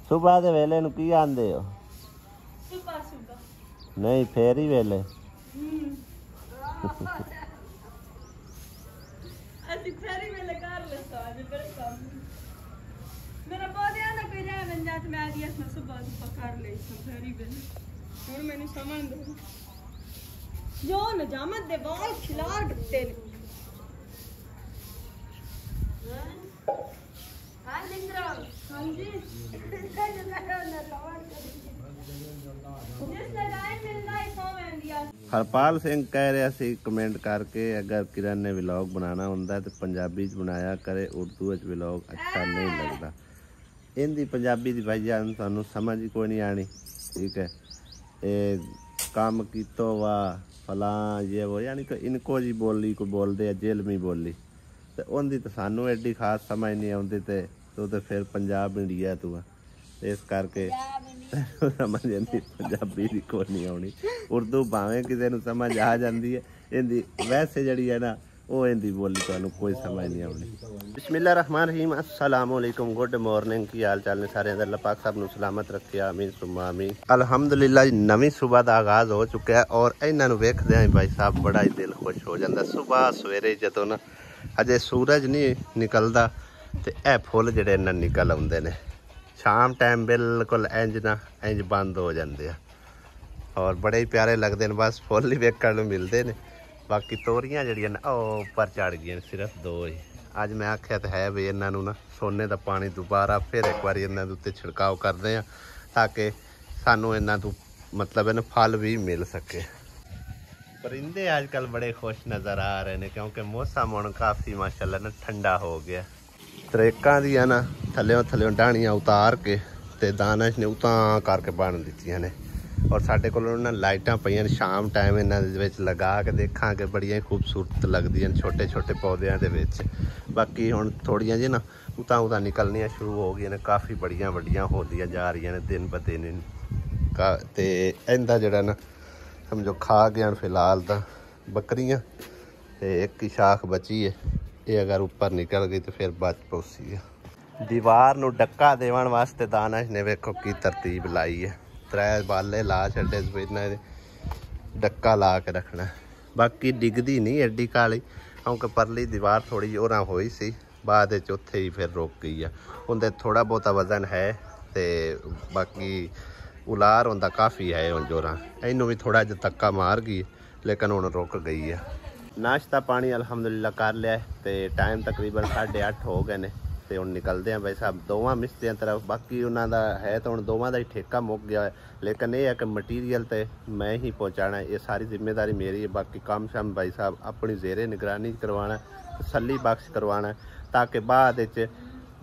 ਸੁਬਹ ਦੇ ਵੇਲੇ ਨੂੰ ਕੀ ਆਂਦੇ ਹੋ? ਸੁਬਹ ਸੁਬਹ ਨਹੀਂ ਫੇਰ ਹੀ ਵੇਲੇ। ਅਸੀਂ ਫੇਰੀ ਵੇਲੇ ਕਰ ਲੈਂਦਾ ਅੱਜ ਬੜੇ ਕੰਮ ਮੇਰਾ ਬੋਲਿਆ ਨਾ ਕੋਈ ਰਹਿ ਬਣ ਜਾਤ ਮੈਂ ਆਦੀ ਇਸ ਸੁਬਹ ਸੁਬਹ ਕਰ ਲਈ ਫੇਰੀ ਵੇਲੇ ਹੁਣ ਮੈਨੂੰ ਸਮਝ ਦੋ ਜੋ ਨਜਾਮਤ ਦੇ ਵਾਲ ਖਿਲਾਰ ਦਿੱਤੇ ਨੇ ਹਾਂ ਲਿੰਦਰਾ ਹਾਂਜੀ हरपाल सिंह कह रहा सी कमेंट करके अगर किरण ने व्लॉग बनाना होंदा तो पंजाबी च बनाया करे, उर्दू च व्लॉग अच्छा नहीं लगता। इनकी पंजाबी की भाई जान सानू समझ ही कोई नहीं आनी। ठीक है, ये काम कीतो वा फलां ये वो यानी कि इनको जी बोली को बोलते जेलमी बोली तो उनकी तो सानू एडी खास समझ नहीं आती। तो फिर पंजाब इंडिया तू इस करके समझ आती पंजाबी की कोई नहीं आनी। उर्दू भावें किसी को समझ आ जाती है, इनकी वैसे जड़ी है ना वो इनकी बोली तो कोई समझ नहीं आनी। बिस्मिल्लाह रहमान रहीम, अस्सलाम वालेकुम, गुड मॉर्निंग। की हाल चाल ने सारे अल्लाह पाक सब सलामत रखे, आमीन सुम्मा आमीन। अलहमदुलिल्लाह नवी सुबह का आगाज़ हो चुका है और इन्हों वेखदे भाई साहब बड़ा ही दिल खुश हो जाता। सुबह सवेरे जदों ना अजे सूरज नहीं निकलता तो यह फुल जड़े इन्ना निकल आते हैं, शाम टाइम बिल्कुल इंज ना इंज बंद हो जाते हैं और बड़े ही प्यारे लगते हैं। बस फुल ही वेखण मिलते हैं। बाकी तोरियां जड़ियां ना उपर चढ़ गई, सिर्फ दो ही। अज मैं आख्या तो है भी इन्हों ना सोने का पानी दोबारा फिर एक बार इन्हों उत्ते छिड़काव करते हैं ताकि सानू इन्हों मतलब इन फल भी मिल सके। परिंदे अजकल बड़े खुश नज़र आ रहे हैं क्योंकि मौसम हुण काफ़ी माशाल्लाह ना ठंडा हो गया। तरेकां दियां ना थल्लों थल्लों डाणियां उतार के ते दानश ने उतां करके बन दित्तियां ने और साडे कोल ना लाइटां पईयां ने। शाम टाइम इन्हां दे विच लगा के देखांगे बड़ियां खूबसूरत लगदियां छोटे छोटे पौधों दे विच। बाकी हुण थोड़ियां जी ना उतां उतां निकलनियां शुरू हो गई ने, काफ़ी बड़ियां वड्डियां होंदियां जा रही ने दिन ब दिन। ते इहदा जिहड़ा ना समझो खा गया फिलहाल तो बकरियां ते एक ही शाख बची है, ये अगर ऊपर निकल गई तो फिर बच पौसी है। दीवार नू डक्का देवन वास्ते दानश ने वेखो की तरतीब लाई है, 3 बाले ला छड्डे इन्हां दे डक्का ला के रखना। बाकी डिगदी नहीं एडी काली क्योंकि परली दीवार थोड़ी होरां होई सी, बाद विच उत्थे ही फिर रुक गई है। उनदे थोड़ा बहुता वजन है ते बाकी उलार होंदा काफ़ी है हुण जोरां, इनू भी थोड़ा जिहा धक्का मार गई लेकिन हुण रुक गई है। नाश्ता पानी अलहमदुलिल्लाह कर लिया तो टाइम तकरीबन 8:30 हो गए ने ते हुण निकलते हैं भाई साहब दोवां मिस्त्रियां तरफ। बाकी उन्होंने है तो हुण दोवां दा ही ठेका मुक गया है, लेकिन यह है कि मटीरियल तो मैं ही पहुँचाना है, ये सारी जिम्मेदारी मेरी है। बाकी काम शाम भाई साहब अपनी जेरे निगरानी करवाना, तसल्ली बख्श करवाना ताकि बाद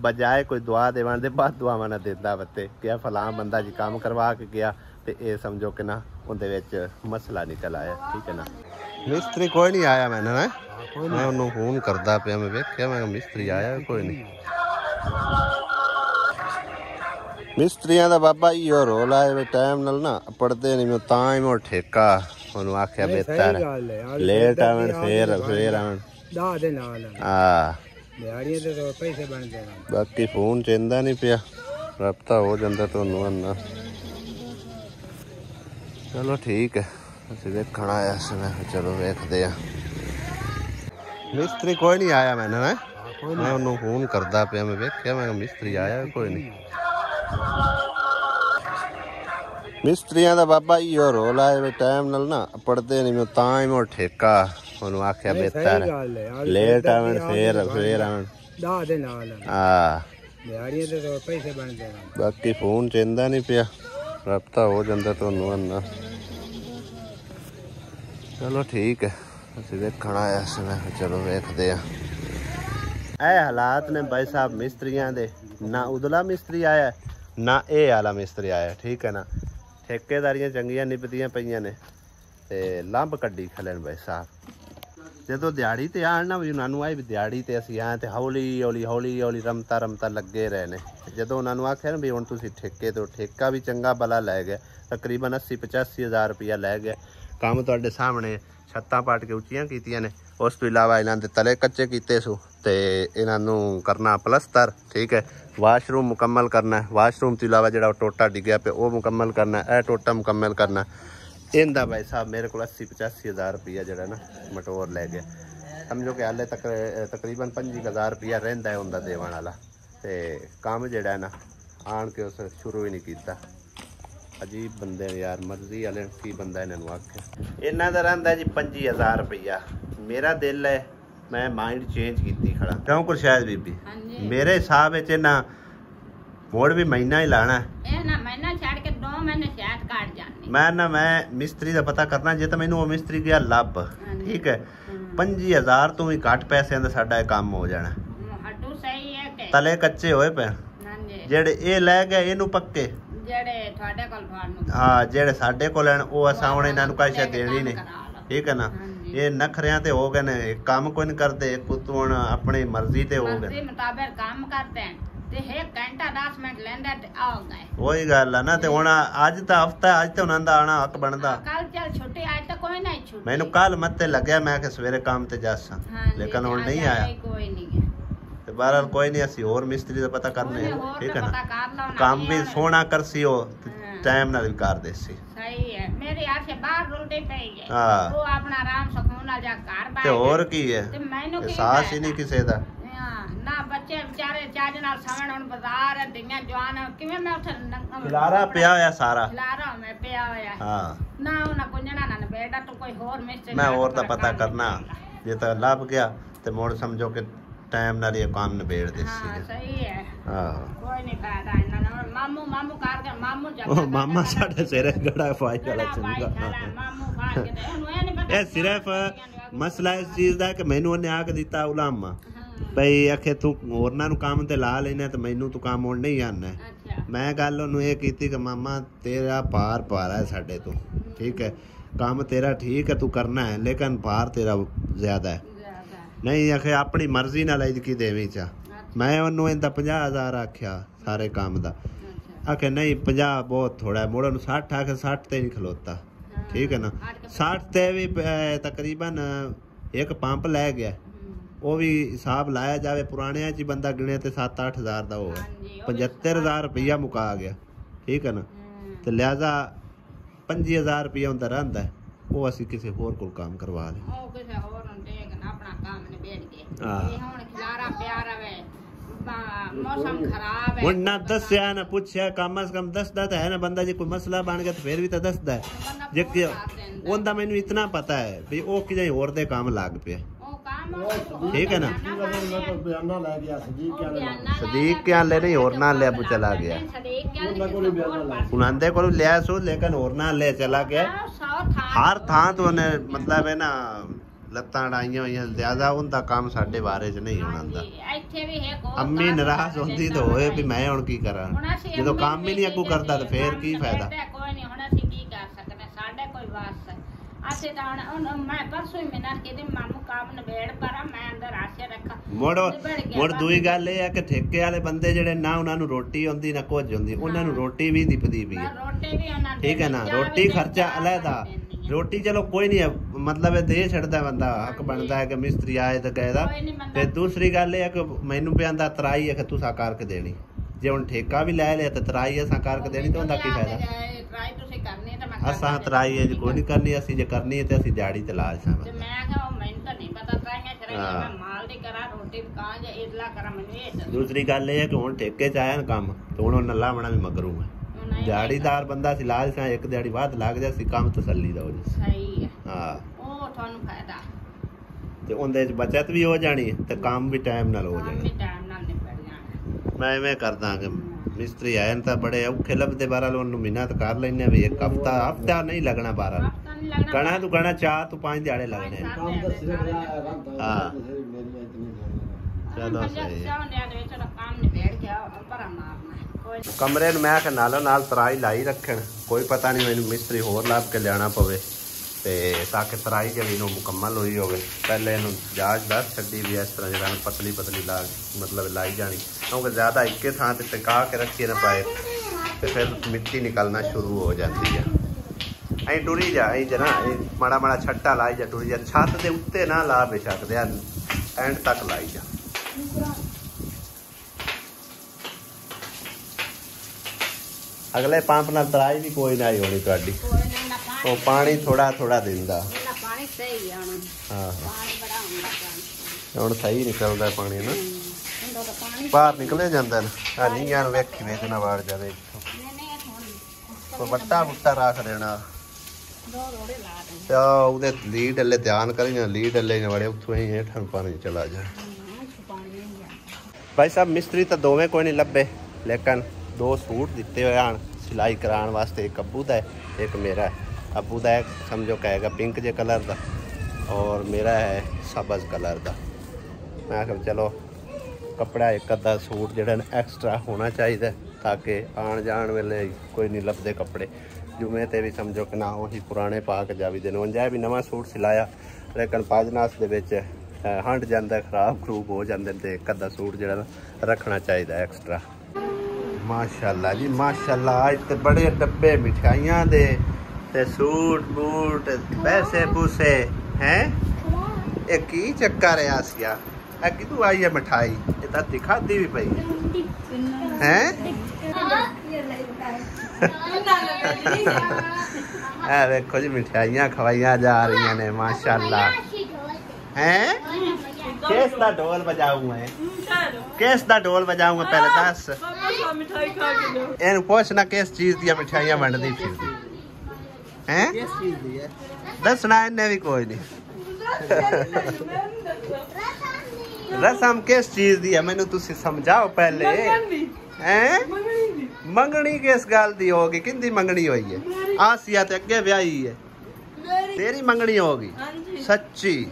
बजाए कोई दुआ देवन दे बाद दुआवां ना देंदा वत्ते क्या फलां बंदा जी काम करवा के गया तो ये समझो कि ना उनदे विच मसला निकल आया। ठीक है ना, मिस्त्री कोई नहीं आया मैंने ना, मैं उन्होंने फोन करता पाया, मैं वेख्या मैं मिस्त्री आया कोई नहीं। मिस्त्रियां दा बाबा इहो रोल आए टाइम नाल ना पढ़ते नहीं, मैं तां ही मैं ठेका उन्होंने आख्या बेहतर लेट आवन फिर आवन। हाँ बाकी फोन चेंदा नहीं पिया, रब्ता हो जाता तो ना। चलो ठीक है, असं वेखण आया चलो वेखते हैं। मिस्त्री कोई नहीं आया मैंने ना, मैं उन्होंने फोन करता पाया, मैं वेख्या मैं मिस्त्री आया कोई नहीं। मिस्त्रियां दा बाबा इहो रोल आए टाइम नाल ना पढ़ते नहीं, मैं तां ही मैं ठेका उन्होंने आख्या बेहतर लेट आवन फिर आवन। हाँ बाकी फोन चेंदा नहीं पिया, रब्ता हो जाता तो ना। चलो ठीक है, असं वेखण आया चलो वेखते हैं। ਇਹ हालात ने भाई साहब मिस्त्रियां दे, ना उदला मिस्त्री आया ना ये आला मिस्त्री आया। ठीक है ना, ठेकेदारियां चंगियां निभदियां पईयां ने ते लंब कड्डी खलन भाई साहब। जो दिहाड़ी ते आन ना भी उन्होंने आई भी दिहाड़ी ते असीं आए तो हौली हौली रमता लगे रहे ने। जो उन्होंने आख्या ना भी हुण तुसीं ठेके तो ठेका भी चंगा भला लै गया, तकरीबन 80-85 हज़ार रुपया लै गया। ਕੰਮ ਤੁਹਾਡੇ ਸਾਹਮਣੇ ਛੱਤਾਂ ਪਾਟ ਕੇ ਉੱਚੀਆਂ ਕੀਤੀਆਂ ਨੇ। ਉਸ ਤੋਂ ਇਲਾਵਾ ਇਹਨਾਂ ਦੇ ਤਲੇ ਕੱਚੇ ਕੀਤੇ ਸੂ ਤੇ ਇਹਨਾਂ ਨੂੰ ਕਰਨਾ ਪਲਸਤਰ। ਠੀਕ ਹੈ, ਵਾਸ਼ਰੂਮ ਮੁਕੰਮਲ ਕਰਨਾ। ਵਾਸ਼ਰੂਮ ਤੋਂ ਇਲਾਵਾ ਜਿਹੜਾ ਟੋਟਾ ਡਿੱਗਿਆ ਪਿਆ ਉਹ ਮੁਕੰਮਲ ਕਰਨਾ। ਇਹ ਟੋਟਾ ਮੁਕੰਮਲ ਕਰਨਾ। ਇਹਦਾ भाई साहब मेरे को 80-85 हज़ार रुपया जरा ना मटोर लै गया। समझो कि हाले तक तकरीबन 25,000 रुपया रहिंदा है उनका देवन वाला। ते काम जिहड़ा है ना आन के उस शुरू ही नहीं किया। अजीब बंदे ने यार, मर्जी वाले की बंदा इन्होंने आखे। इन्हों का रहिंदा जी 25,000 रुपया। मेरा दिल है मैं माइंड चेंज की खड़ा क्यों कुरशैद बीबी, मेरे हिसाब से ना मोड़ भी महीना ही लाना है। मैं मिस्त्री का पता करना जे तो मैनू मिस्त्री गया लभ। ठीक है, 25,000 तो भी घट पैसे का साडा काम हो जाना। तले कच्चे होए पे जेड़े ए लै गए इनू पक्के, हाँ जेड़े साडे कोल हैं वो असां हुण इन्हां नूं कैसे देनी नहीं। ठीक है ना, ये नखरियां ते हो गए ने, काम कोई नहीं करते। पुत्त हुण अपनी मर्जी ते हो गए मुताबिक काम करते हैं ते 1 घंटा 10 मिनट लेंदा ते आ गए। वही गल है ना। ते हुण अज दा हफ्ता अज ते उन्हां दा आना हक बनदा। कल चल छुट्टी आज तो कोई नहीं छुट्टी। मैनू कल मत्ते लग्या मैं कि सवेरे काम ते जासां, लेकिन हुण नहीं आया। कोई नहीं ते बहरहाल कोई नहीं, असीं होर मिस्त्री दा पता करने। ठीक है ना, काम भी सोहना करसी हो टाइम नाल कर देसी। सही है, मेरे हाथ से बाहर रुलदी पई है। हां वो अपना आराम सुकून नाल जा घर बैठ ते और की है ते मैनू की साहस ही नहीं किसे दा ना। बच्चे बेचारे चाज नाल सावन हुण बाजार है दियां जवान किवें मैं उठ खिलारा पिया होया सारा खिलारा मैं पिया होया। हां ना उना कुंजना ना बेटा तू कोई होर मिस्त्री मैं और दा पता करना जे ता लभ गया ते मोड़ समझो कि टाइम नाल ये काम निबेड़ देसी। हां सही है। हां कोई नहीं फायदा इन्ना मामू मामू कर के मामू जा मामा साडे सिरे गड़ा फाई वाला चंगा मामू फाड़ के दे ओनु ए नहीं पता। ए सिर्फ मसला इस चीज दा कि मैनू ओने आके दिता उलामा भाई आखे तू होरना नू काम ते ला लेना ते मैनू तू काम होण नहीं आना। मैं गल ओनू ये कीती कि मामा तेरा पार पारा है साडे तो। ठीक है, काम तेरा ठीक है तू करना है, लेकिन पार तेरा ज्यादा है। नहीं आखे अपनी मर्जी नाल इजकी देवी चा। मैं ओनू इंदा 50,000 आख्या सारे काम दा। आखे नहीं 50 बहुत थोड़ा है। मोड़ 60 आखे 60 ते नहीं खलोता। ठीक है ना, 60 ते भी तकरीबन एक पंप लै गया। वो भी हिसाब लाया जाए पुराने च बंदा गिने तो 7-8 हज़ार का हो गया, 75,000 रुपया मुका गया। ठीक है ना, तो लिहाजा 25,000 रुपया उनका रहा है वो असी किसी होर को काम करवा लें। हुण ना दस्या ना पूछया कम अज कम दसदा तो है ना बंदा, जे कोई मसला बन गया तो फिर भी तो दसदा है। जे उनका मैनू इतना पता है भी वो किसी होर दे काम लग पे। ठीक है ना, सदीक क्या ले नहीं और ना ले चला गया उन्हें को लिया सो, लेकिन और ना ले चला गया। हर थां तो उन्हें मतलब है ना लत्तां डाइयां हुई ज्यादा उनका काम साडे बारे च नहीं होना। अम्मी नाराज होंदी तो होए भी मैं हुण की करा, जो काम ही नहीं अगू करता तो फिर की फायदा। मुड़ दूई गल है कि ठेके वाले बंदे जेडे ना उन्होंने रोटी आती ना कुछ आती, उन्होंने रोटी भी दिपदी पई है। ठीक है ना, रोटी खर्चा अलहदा। रोटी चलो कोई नहीं है, मतलब दे छड़दा बंदा, हक बनता है कि मिस्त्री आए तो गए। ते दूसरी गल है कि मैनू पे आंदा तराई है कि तुसा करके देनी। जे हुण ठेका भी लै लिया तो तराई असां करके देनी तो उनका की फायदा। असां तराई है कोई नहीं करनी, असी जे करनी है तो असी दिहाड़ी ते ला सा। दूसरी गल है कि हुण ठेके च आया ना काम तो हुण नल्ला बना भी मगरू है। दिहाड़ीदार बंदा सी ला सा, एक दिहाड़ी बाद लग जा सी काम तसल्ली दा हो जा। सही है। हां ओ थानू फायदा ते उंदे च बचत भी हो जानी ते काम भी टाइम नाल हो जाना। टाइम नाल निपट जाना। मैं इवें करदा कि मिस्त्री आए तो बड़े औखे लभदे, बहरहाल उन्होंने मिन्नत कर लेने भी एक हफ्ता नहीं लगना, बहरहाल गणा तू गणा 4 तो 5 दिहाड़े लगने। हाँ चलो सही कमरे मैं आख नालों नाल तराई लाई रखन, कोई पता नहीं मैंने मिस्त्री होर लभ के लिया पवे ताकि तराई जड़ी मुकम्मल हुई हो। पहले इन जांच दस छड़ी भी इस तरह जरा पतली पतली ला मतलब लाई जानी, क्योंकि ज़्यादा इक्के थां ते टिका के रखिए ना पाए तो फिर मिट्टी निकलना शुरू हो जाती है। ਐਂ ਟੁਰੀ ਜਾ ਐਂ ਜਨਾ ਮਾੜਾ ਮਾੜਾ ਛੱਟਾ ਲਾਈ ਜਾ ਟੁਰੀ ਜਾ ਛੱਤ ਦੇ ਉੱਤੇ ਨਾ ਲਾ ਬੇਸ਼ੱਕ ਦੇ ਐਂਡ ਤੱਕ ਲਾਈ ਜਾ ਅਗਲੇ ਪੰਪ ਨਾਲ ਤਰਾਈ ਵੀ ਕੋਈ ਨਾ ਹੋਣੀ ਤੁਹਾਡੀ ਉਹ ਪਾਣੀ ਥੋੜਾ ਥੋੜਾ ਦਿੰਦਾ ਪਾਣੀ ਸਹੀ ਆ ਹੁਣ ਹਾਂ ਪਾਣੀ ਬੜਾ ਹੁੰਦਾ ਹੁਣ ਸਹੀ ਨਿਕਲਦਾ ਪਾਣੀ ਨਾ ਬਾਹਰ ਨਿਕਲੇ ਜਾਂਦਾ ਨਾ ਆ ਨਹੀਂ ਯਾਰ ਵੇਖੀ ਵੇਖ ਨਾ ਵਾੜ ਜਾਵੇ ਕੋਈ ਵੱਟਾ ਬੁੱਟਾ ਰੱਖ ਦੇਣਾ ਤੇ ਉਹਦੇ ਲੀਡ ਅੱਲੇ ਧਿਆਨ ਕਰੀ ਨਾ ਲੀਡ ਅੱਲੇ ਨੇ ਵੜੇ ਉੱਥੋਂ ਹੀ ਹੇਠਾਂ ਪਾਣੀ ਚਲਾ ਜਾ ਭਾਈ ਸਾਹਿਬ ਮਿਸਤਰੀ ਤਾਂ ਦੋਵੇਂ ਕੋਈ ਨਹੀਂ ਲੱਭੇ ਲੇਕਿਨ 2 सूट ਦਿੱਤੇ ਹੋਏ ਹਨ ਸਿਲਾਈ ਕਰਾਉਣ ਵਾਸਤੇ ਇੱਕ ਅੱਬੂ ਦਾ ਇੱਕ ਮੇਰਾ ਅੱਬੂ ਦਾ ਸਮਝੋ ਕਹੇਗਾ ਪਿੰਕ ਜੇ ਕਲਰ ਦਾ ਔਰ ਮੇਰਾ ਹੈ ਸਬਜ਼ ਕਲਰ ਦਾ ਮੈਂ ਕਿਹਾ ਚਲੋ ਕੱਪੜਾ ਇੱਕ ਅੱਧਾ ਸੂਟ ਜਿਹੜਾ ਐਕਸਟਰਾ ਹੋਣਾ ਚਾਹੀਦਾ ਤਾਂ ਕਿ ਆਉਣ ਜਾਣ ਵੇਲੇ ਕੋਈ ਨਹੀਂ ਲੱਭਦੇ ਕੱਪੜੇ ਜੁਮੇ ਤੇ ਵੀ ਸਮਝੋ ਕਿ ਨਾ ਉਹੀ ਪੁਰਾਣੇ ਪਾ ਕੇ ਜਾਵੀ ਦੇ ਨੂੰ ਜਾਏ ਵੀ ਨਵਾਂ ਸੂਟ ਸਿਲਾਇਆ ਲੇਕਿਨ ਪਾਜਨਾਸ ਦੇ ਵਿੱਚ ਹੰਡ ਜਾਂਦਾ ਖਰਾਬ ਖਰੂਬ ਹੋ ਜਾਂਦੇ ਤੇ ਇੱਕ ਅੱਧਾ ਸੂਟ ਜਿਹੜਾ ਰੱਖਣਾ ਚਾਹੀਦਾ ਐਕਸਟਰਾ माशाल्लाह जी माशाल्लाह आज तो बड़े डब्बे मिठाइयां दे ते सूट बूट पैसे पूसे हैं ये की चक्कर है आसिया ए कितू आई है मिठाई ये तो दिखाती भी पई हैं ए देखो जी मिठाइयां खवाइयां जा रही ने माशाल्लाह हैं किस दा ढोल बजाऊं मैं किस दा ढोल बजाऊंगा पहले दस ਇਹਨੂੰ ਪੁੱਛਣਾ ਕਿਸ ਚੀਜ਼ ਦੀਆਂ ਮਿਠਾਈਆਂ ਵੰਡਦੀ ਫਿਰਦੀ ਹੈ ਕਿਸ ਚੀਜ਼ ਦੀ ਹੈ ਦੱਸਣਾ ਇਹਨੇ ਵੀ ਕੋਈ ਨਹੀਂ ਰਸਮ ਕਿਸ ਚੀਜ਼ ਦੀ ਹੈ ਮੈਨੂੰ ਤੁਸੀਂ ਸਮਝਾਓ ਪਹਿਲੇ ਹੈ ਮੰਗਣੀ ਕਿਸ ਗੱਲ ਦੀ ਹੋਗੀ ਕਿੰਦੀ ਮੰਗਣੀ ਹੋਈ ਹੈ ਆਸੀਆ ਤੇ ਅੱਗੇ ਵਿਆਹੀ ਹੈ ਤੇਰੀ ਮੰਗਣੀ ਹੋਗੀ ਸੱਚੀ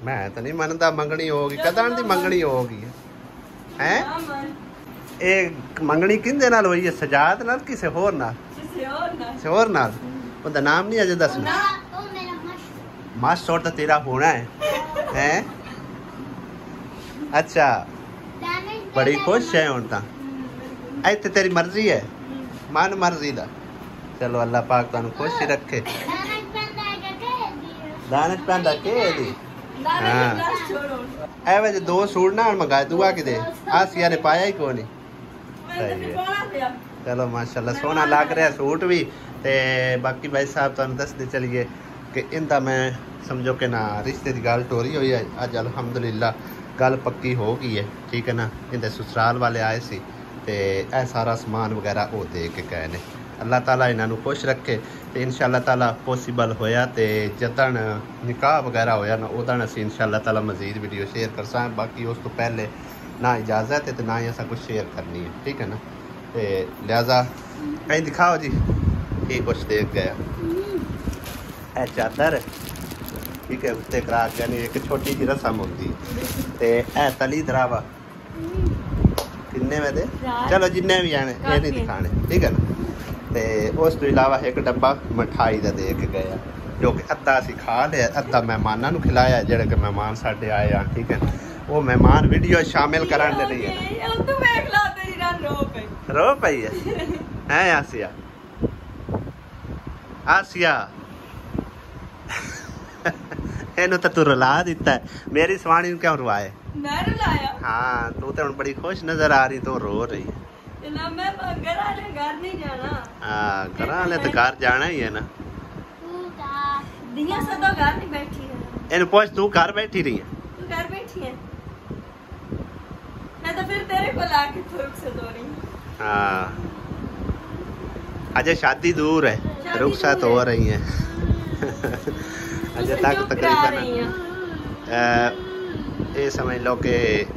ਮੈਂ ਤਾਂ ਨਹੀਂ ਮੰਨਦਾ ਮੰਗਣੀ ਹੋਗੀ ਕਦਾਂ ਦੀ ਮੰਗਣੀ ਹੋਗੀ ਹੈ ਇਹ ਮੰਗਣੀ ਕਿੰਦੇ ਨਾਲ ਹੋਈ ਹੈ ਸਜਾਦ ਨਾਲ ਕਿਸੇ ਹੋਰ ਨਾਲ ਕਿਸੇ ਹੋਰ ਨਾਲ ਉਹਦਾ ਨਾਮ ਨਹੀਂ ਅਜੇ ਦੱਸਣਾ ਮਾਸਟਰ ਤਾਂ ਤੇਰਾ ਹੋਣਾ ਹੈ ਅੱਛਾ ਬੜੀ ਖੁਸ਼ ਹੈ ਹੁਣ ਤਾਂ ਇੱਥੇ ਤੇਰੀ ਮਰਜ਼ੀ ਹੈ ਮਨ ਮਰਜ਼ੀ ਦਾ ਚਲੋ ਅੱਲਾਹ ਪਾਕ ਤੁਹਾਨੂੰ ਖੁਸ਼ ਹੀ ਰੱਖੇ ਦਾਨਤ ਪੈਂਦਾ ਕੇ ਦੀ ਹਾਂ ਐਵੇਂ ਜੇ 2 ਸੂਟ ਨਾ ਮੰਗਾਏ ਦੁਆ ਕਿਦੇ ਆਸੀਆ ਨੇ ਪਾਇਆ ਹੀ ਕੋਈ ਨਹੀਂ ਸਹੀ ਹੈ ਚਲੋ ਮਾਸ਼ਾਅੱਲਾ ਸੋਹਣਾ ਲੱਗ ਰਿਹਾ ਸੂਟ ਵੀ ਤੇ ਬਾਕੀ ਭਾਈ ਸਾਹਿਬ ਤੁਹਾਨੂੰ ਦੱਸਦੇ ਚਲੀਏ ਕਿ ਇਹਦਾ ਮੈਂ ਸਮਝੋ ਕਿ ਨਾ ਰਿਸ਼ਤੇ ਦੀ ਗੱਲ ਟੋਰੀ ਹੋਈ ਹੈ ਅੱਜ ਅਲਹਮਦੁਲਿਲਾ ਗੱਲ ਪੱਕੀ ਹੋ ਗਈ ਹੈ ਠੀਕ ਹੈ ਨਾ ਇਹਦੇ ਸਸੁਰਾਲ ਵਾਲੇ ਆਏ ਸੀ ਤੇ ਇਹ ਸਾਰਾ ਸਮਾਨ ਵਗੈਰਾ ਉਹ ਦੇ ਕੇ ਗਏ ਨੇ ਅੱਲਾਹ ਤਾਲਾ ਇਹਨਾਂ ਨੂੰ ਖੁਸ਼ ਰੱਖੇ ਤੇ ਇਨਸ਼ਾਅੱਲਾ ਤਾਲਾ ਪੋਸੀਬਲ ਹੋਇਆ ਤੇ ਜਦਨ ਨਿਕਾਹ ਵਗੈਰਾ ਹੋਇਆ ਨਾ ਉਹਦਾ ਅਸੀਂ ਇਨਸ਼ਾਅੱਲਾ ਤਾਲਾ ਮਜ਼ੀਦ ਵੀਡੀਓ ਸ਼ੇਅਰ ਕਰਸਾਂ ਬਾਕੀ ਉਸ ਤੋਂ ਪਹਿਲੇ ना इजाज़त है तो ना ही ऐसा कुछ शेयर करनी है ठीक है ना तो लिहाजा कहीं दिखाओ जी ये कुछ देख गया है चादर ठीक है उत्ते करा के नहीं एक छोटी सी रस्म होती तो है तली दरावा किन्ने में दे चलो जिन्ने भी आने ये नहीं दिखाने ठीक है ना तो उस तो इलावा एक डब्बा मिठाई का दे के गया जो कि अद्धा असी खा लिया अद्धा मेहमानों को खिलाया जेड़े कि मेहमान साढ़े आए हैं ठीक है वो मेहमान वीडियो शामिल कराने दे नहीं है रो पई है आसिया आसिया ਇਹਨੂੰ ਤਾਂ ਤੂੰ ਰਲਾ ਦਿੱਤਾ ਮੇਰੀ ਸਵਾਣੀ ਨੂੰ ਕਿਉਂ ਰਵਾਏ ਮੈਂ ਰਲਾਇਆ ਹਾਂ ਤੂੰ ਤਾਂ ਹੁਣ ਬੜੀ ਖੁਸ਼ ਨਜ਼ਰ ਆ ਰਹੀ ਤੂੰ ਰੋ ਰਹੀ ਹੈ ਨਾ ਮੈਂ ਘਰ ਵਾਲੇ ਘਰ ਨਹੀਂ ਜਾਣਾ ਹਾਂ ਘਰ ਵਾਲੇ ਤਾਂ ਘਰ ਜਾਣਾ ਹੀ ਹੈ ਨਾ ਤੂੰ ਤਾਂ ਦਿਨਾਂ ਸਦਾ ਘਰ ਨਹੀਂ ਬੈਠੀ ਹੈ ਇਹਨੂੰ ਪੁੱਛ ਤੂੰ ਘਰ ਬੈਠੀ ਰਹੀ ਹੈ ਤੂੰ ਘਰ ਬੈਠੀ ਹੈ मैं तो फिर तेरे को लाके थोक से दो रही हाँ अजय शादी दूर है रुखसत हो रही है अजय तक तकरीबन ये समझ लो कि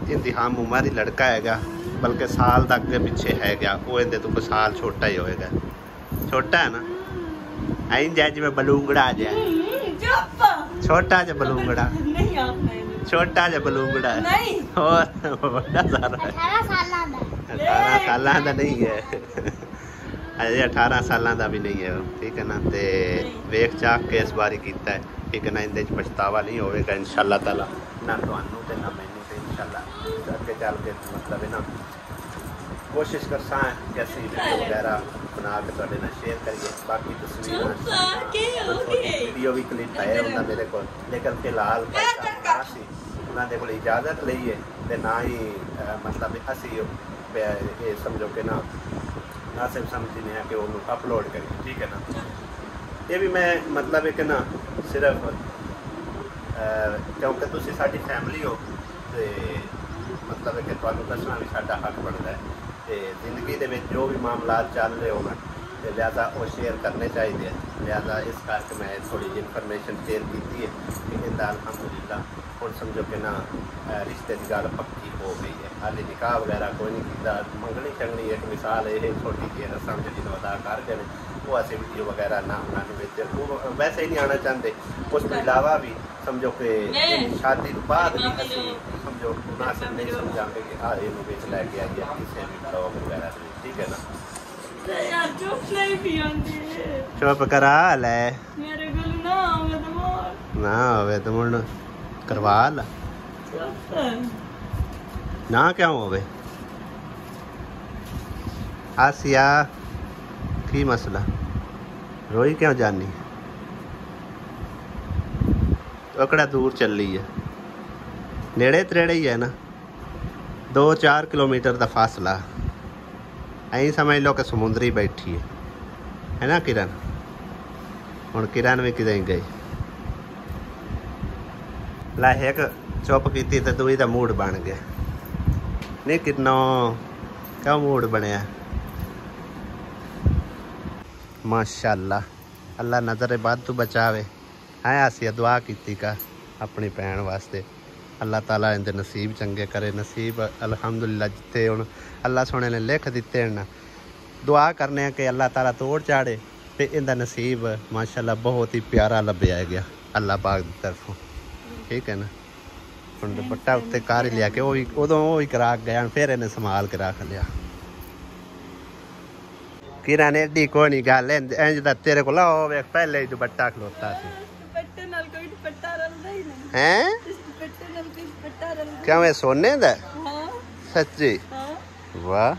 इंतहाम उम्र ही लड़का हैगा बल्कि साल तक के पीछे है गया वो इनके तो साल छोटा ही होएगा छोटा है ना आई जाए जिमें बलूंगड़ा आ जाए छोटा जा बलूंगड़ा छोटा जा बलूंगड़ा नहीं और बड़ा सारा 18 साल का नहीं है अजय 18 साल का भी नहीं है ठीक है ना ते वेख चाक के इस बारी कीता है ठीक है ना इनदे च पछतावा नहीं होगा इंशाअल्लाह ताला ना तुहानू ते ना मैनू ते इंशाअल्लाह अगे चल के मतलब है ना कोशिश करसा कि असं वीडियो वगैरह बना के थोड़े नाल शेयर करिए। बाकी तस्वीर वीडियो भी क्लिप है उन्होंने मेरे को, लेकिन फिलहाल उन्होंने को इजाज़त ली है तो ना ही मतलब असी ये समझो कि ना सिर्फ समझने हैं कि उन्होंने अपलोड करिए, ठीक है ना। ये भी मैं मतलब है कि ना सिर्फ क्योंकि तुसी साडी फैमिली हो तो मतलब है कि तुहानू दसना भी साडा हक बनता है तो जिंदगी दे विच जो भी मामला चल रहे हो तो लिहाजा वो शेयर करने चाहिए। लिहाजा इस करके मैं थोड़ी इन्फॉर्मेशन शेयर की है कि इनका अलहमदुलिल्लाह हुण समझो कि ना रिश्ते की गल पक्की हो गई है। हाले निकाह वगैरह कोई नहीं किया, मंगनी चंगनी एक मिसाल ये छोटी जी रस्म जी अदा कर गए वो अस वीडियो वगैरह ना बनाने वो वैसे ही नहीं आना चाहते। उस तो अलावा भी समझो कि शादी के बाद भी असी समझो मुनासिब नहीं समझाएंगे कि हाँ ये बिच लैके आइए किसी भी ब्लॉग वगैरह, ठीक है ना। यार चुप नहीं पियांदी चुप करा ले मेरे गल ना आवे तो मोर ना होवे तो मुड़ करवा ला चुप ना क्यों होवे। आसिया की मसला रोई क्यों जानी, ओकड़ा दूर चल रही है, नेड़े त्रेड़े ही है ना, 2-4 किलोमीटर का फासला। ऐ समझ लो कि समुद्री बैठी है ना किरण। हुण किरण भी कितें गई ला एक चुप की तो दूई का मूड बन गया। नहीं किन्नो क्यों मूड बनया। माशाअल्लाह अल्लाह नज़र बाद तू बचावे है। आसिया दुआ की का अपनी भैन वास्ते, अल्लाह ताला इनके नसीब चंगे करे। नसीब अलहमदुलिल्लाह जिते हुण अल्लाह सोने ने लिख दिते हैं, दुआ करने कि अल्लाह ताला तोड़ चाड़े तो इनका नसीब माशाअल्लाह बहुत ही प्यारा लभ्या गया अल्लाह पाक की तरफों, ठीक है ना। हुण दुपट्टा उत्ते कर ही लिया कि उदों वो ही करा गया, फिर इन्हें संभाल के रख लिया। किरण एडी कोई नहीं गल इंज दा तेरे को वे पहले ही दुपट्टा खलोता सी दुपट्टे नाल कोई दुपट्टा रलदा ही नहीं हैं। इस दुपट्टे नाल कोई दुपट्टा रलदा क्या मैं सोने दा हां सच्ची हां वाह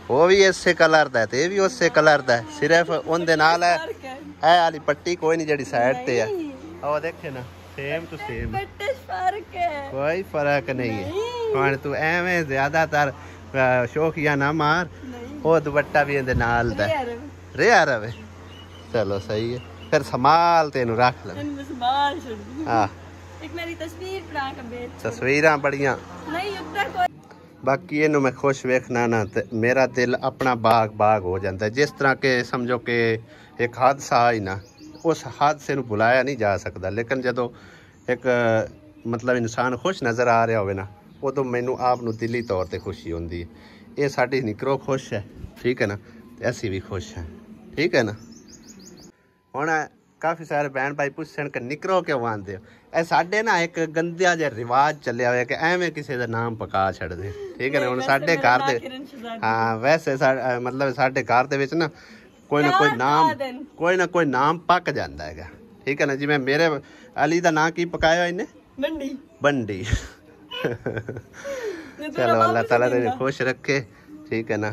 वो भी इसे कलर दा ते भी उसे कलर दा सिर्फ उनदे नाल है ए वाली पट्टी कोई नहीं जेडी साइड ते है ओ देखे ना सेम टू सेम दुपट्टे फर्क है कोई फर्क नहीं है। हुण तू एवें ज्यादातर शौकिया ना मार, वो दुपट्टा भी इनदे नाल दा रिया रवे। चलो सही है फिर संभाल तेनू रख ले संभाल छोड़। हां एक मेरी तस्वीर बना के भेज, तस्वीरां बड़ियां नहीं उधर कोई बाकी इनू मैं खुश वेखना ना ते मेरा दिल अपना बाग बाग हो जाता है। जिस तरह के समझो कि एक हादसा आई ना, उस हादसे नू बुलाया नहीं जा सकता, लेकिन जदों एक मतलब इंसान खुश नज़र आ रहा हो ना उदों मैनू आप नू दिली तौर पर खुशी होती है। ये साडी निकरो खुश है, ठीक है ना, ते असी भी खुश हैं, ठीक है ना। हुण काफ़ी सारे बहन भाई पुछण कि निकरो क्यों आंदे हो। ए साडे ना एक गंदा जिहा रिवाज चलिया होया कि एवें किसी दा नाम पका छड़दे, ठीक है ना। हुण साडे घर दे हाँ वैसे मतलब साडे घर दे विच ना कोई ना कोई नाम पक जांदा है, ठीक है ना। जिवें मेरे अली दा नाम की पकाया इन्हें बंडी बंडी चलो अल्लाह ताला तेरे खुश रखे, ठीक है ना।